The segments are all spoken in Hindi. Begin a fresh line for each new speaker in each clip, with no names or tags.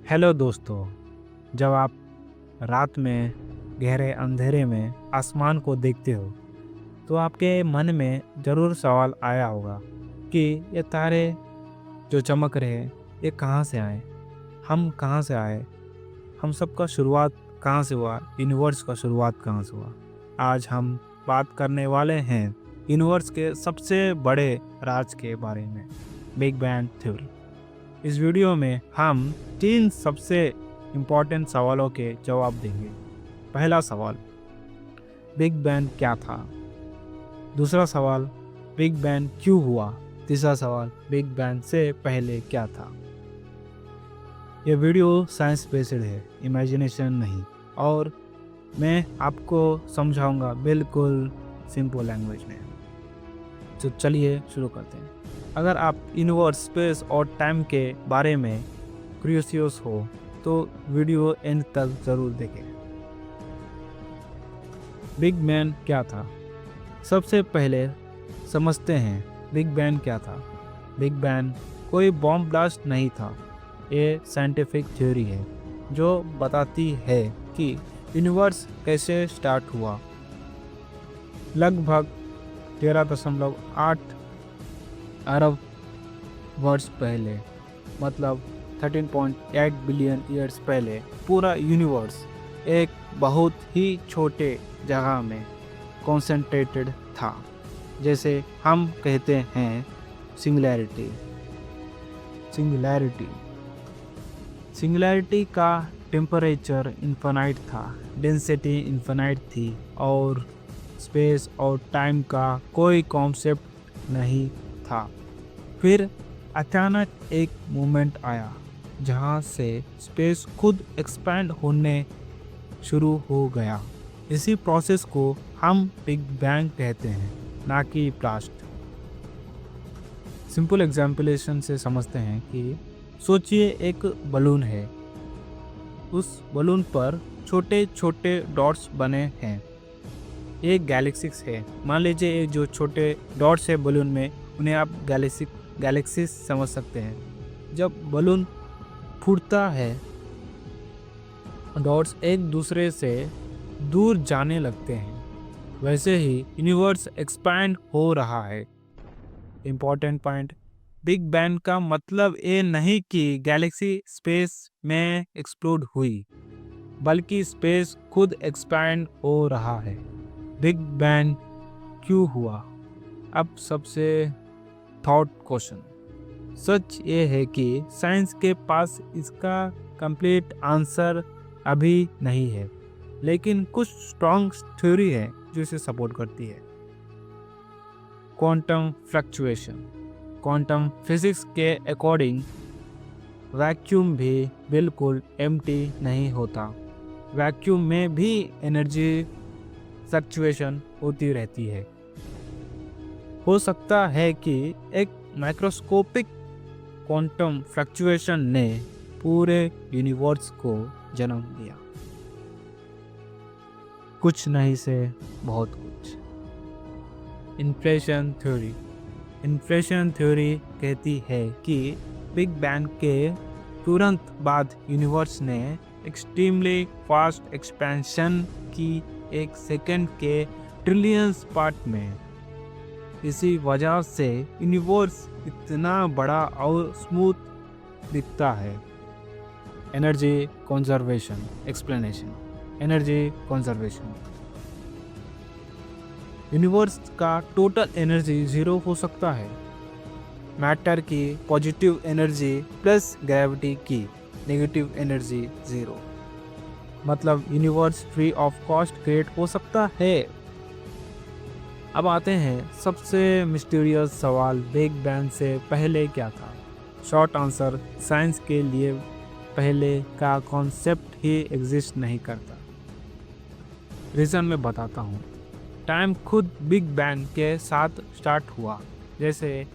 हेलो दोस्तों। जब आप रात में गहरे अंधेरे में आसमान को देखते हो तो आपके मन में ज़रूर सवाल आया होगा कि ये तारे जो चमक रहे हैं ये कहाँ से आए, हम कहाँ से आए, हम सबका शुरुआत कहाँ से हुआ, यूनिवर्स का शुरुआत कहाँ से हुआ। आज हम बात करने वाले हैं यूनिवर्स के सबसे बड़े राज के बारे में, बिग बैंग थ्योरी। इस वीडियो में हम 3 सबसे इम्पोर्टेंट सवालों के जवाब देंगे। पहला सवाल, बिग बैंग क्या था? दूसरा सवाल, बिग बैंग क्यों हुआ? तीसरा सवाल, बिग बैंग से पहले क्या था? यह वीडियो साइंस बेस्ड है, इमेजिनेशन नहीं, और मैं आपको समझाऊंगा बिल्कुल सिंपल लैंग्वेज में। तो चलिए शुरू करते हैं। अगर आप यूनिवर्स, स्पेस और टाइम के बारे में क्यूरियस हो तो वीडियो एंड तक ज़रूर देखें। बिग बैंग क्या था? सबसे पहले समझते हैं बिग बैंग क्या था। बिग बैंग कोई बॉम्ब ब्लास्ट नहीं था। ये साइंटिफिक थ्योरी है जो बताती है कि यूनिवर्स कैसे स्टार्ट हुआ। लगभग 13.8 अरब वर्ष पहले, मतलब 13.8 बिलियन ईयर्स पहले, पूरा यूनिवर्स एक बहुत ही छोटे जगह में कॉन्सेंट्रेटेड था, जैसे हम कहते हैं सिंगुलैरिटी। सिंगुलैरिटी सिंगुलैरिटी का टेम्परेचर इन्फिनाइट था, डेंसिटी इन्फिनाइट थी, और स्पेस और टाइम का कोई कॉन्सेप्ट नहीं था। फिर अचानक एक मोमेंट आया जहाँ से स्पेस खुद एक्सपैंड होने शुरू हो गया। इसी प्रोसेस को हम बिग बैंग कहते हैं, ना कि ब्लास्ट। सिंपल एग्जाम्पलेशन से समझते हैं कि सोचिए एक बलून है, उस बलून पर छोटे छोटे डॉट्स बने हैं। एक गैलेक्सीज है। मान लीजिए जो छोटे डॉट्स है बलून में, उन्हें आप गैलेक्सीज समझ सकते हैं। जब बलून फूटता है, डॉट्स एक दूसरे से दूर जाने लगते हैं। वैसे ही यूनिवर्स एक्सपैंड हो रहा है। इम्पोर्टेंट पॉइंट, बिग बैंग का मतलब ये नहीं कि गैलेक्सी स्पेस में एक्सप्लोड हुई, बल्कि स्पेस खुद एक्सपैंड हो रहा है। बिग बैंग क्यों हुआ? अब सबसे थॉट क्वेश्चन। सच ये है कि साइंस के पास इसका कंप्लीट आंसर अभी नहीं है, लेकिन कुछ स्ट्रॉन्ग थ्योरी है जो इसे सपोर्ट करती है। Quantum fluctuation. क्वांटम फिजिक्स के अकॉर्डिंग वैक्यूम भी बिल्कुल एम्प्टी नहीं होता। वैक्यूम में भी एनर्जी फ्लक्चुएशन होती रहती है। हो सकता है कि एक माइक्रोस्कोपिक क्वांटम फ्लक्चुएशन ने पूरे यूनिवर्स को जन्म दिया। कुछ नहीं से बहुत कुछ। Inflation theory. इन्फ्लेशन थ्योरी कहती है कि बिग बैंग के तुरंत बाद यूनिवर्स ने एक्सट्रीमली फास्ट एक्सपेंशन की, एक सेकंड के ट्रिलियंस पार्ट में। इसी वजह से यूनिवर्स इतना बड़ा और स्मूथ दिखता है। Energy conservation explanation. Energy conservation, universe का टोटल एनर्जी 0 हो सकता है। मैटर की पॉजिटिव एनर्जी प्लस ग्रेविटी की नेगेटिव एनर्जी 0, मतलब universe free of cost create हो सकता है। अब आते हैं सबसे मिस्टीरियस सवाल, बिग बैंग से पहले क्या था? शॉर्ट आंसर, साइंस के लिए पहले का कॉन्सेप्ट ही एग्जिस्ट नहीं करता। रीज़न मैं बताता हूँ। टाइम खुद बिग बैंग के साथ स्टार्ट हुआ। जैसे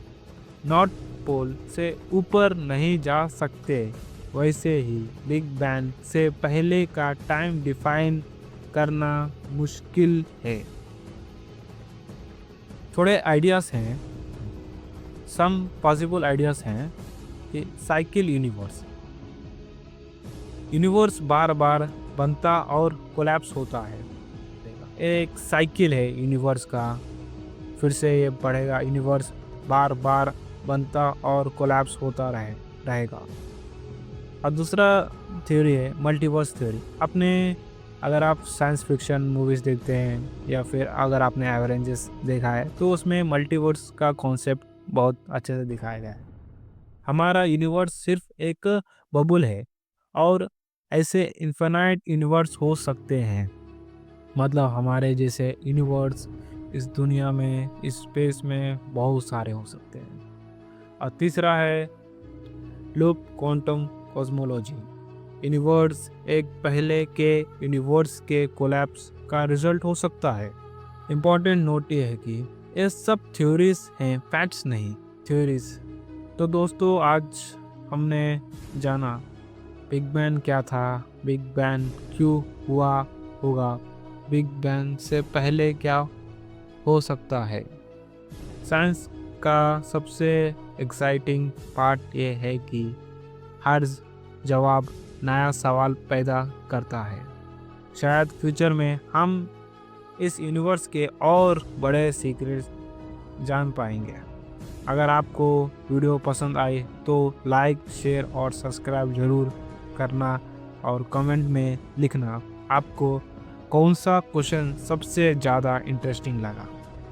नॉर्थ पोल से ऊपर नहीं जा सकते, वैसे ही बिग बैंग से पहले का टाइम डिफाइन करना मुश्किल है। थोड़े आइडियाज़ हैं, सम पॉसिबल आइडियाज़ हैं कि साइकिल यूनिवर्स। यूनिवर्स बार बार बनता और कोलैप्स होता है। एक साइकिल है यूनिवर्स का, फिर से ये बढ़ेगा, यूनिवर्स बार बार बनता और कोलैप्स होता रहेगा। और दूसरा थ्योरी है मल्टीवर्स थ्योरी। अपने अगर आप साइंस फिक्शन मूवीज़ देखते हैं या फिर अगर आपने एवेंजर्स देखा है तो उसमें मल्टीवर्स का कॉन्सेप्ट बहुत अच्छे से दिखाया गया है। हमारा यूनिवर्स सिर्फ एक बबुल है और ऐसे इन्फिनाइट यूनिवर्स हो सकते हैं। मतलब हमारे जैसे यूनिवर्स इस दुनिया में, इस स्पेस में बहुत सारे हो सकते हैं। और तीसरा है लूप क्वांटम कॉस्मोलॉजी। यूनिवर्स एक पहले के यूनिवर्स के कोलैप्स का रिजल्ट हो सकता है। इम्पॉर्टेंट नोट ये है कि ये सब थ्योरीज हैं, फैक्ट्स नहीं, थ्योरीज। तो दोस्तों आज हमने जाना बिग बैंग क्या था, बिग बैंग क्यों हुआ होगा, बिग बैंग से पहले क्या हो सकता है। साइंस का सबसे एक्साइटिंग पार्ट ये है कि हर जवाब नया सवाल पैदा करता है। शायद फ्यूचर में हम इस यूनिवर्स के और बड़े सीक्रेट्स जान पाएंगे। अगर आपको वीडियो पसंद आए तो लाइक, शेयर और सब्सक्राइब ज़रूर करना और कमेंट में लिखना आपको कौन सा क्वेश्चन सबसे ज़्यादा इंटरेस्टिंग लगा।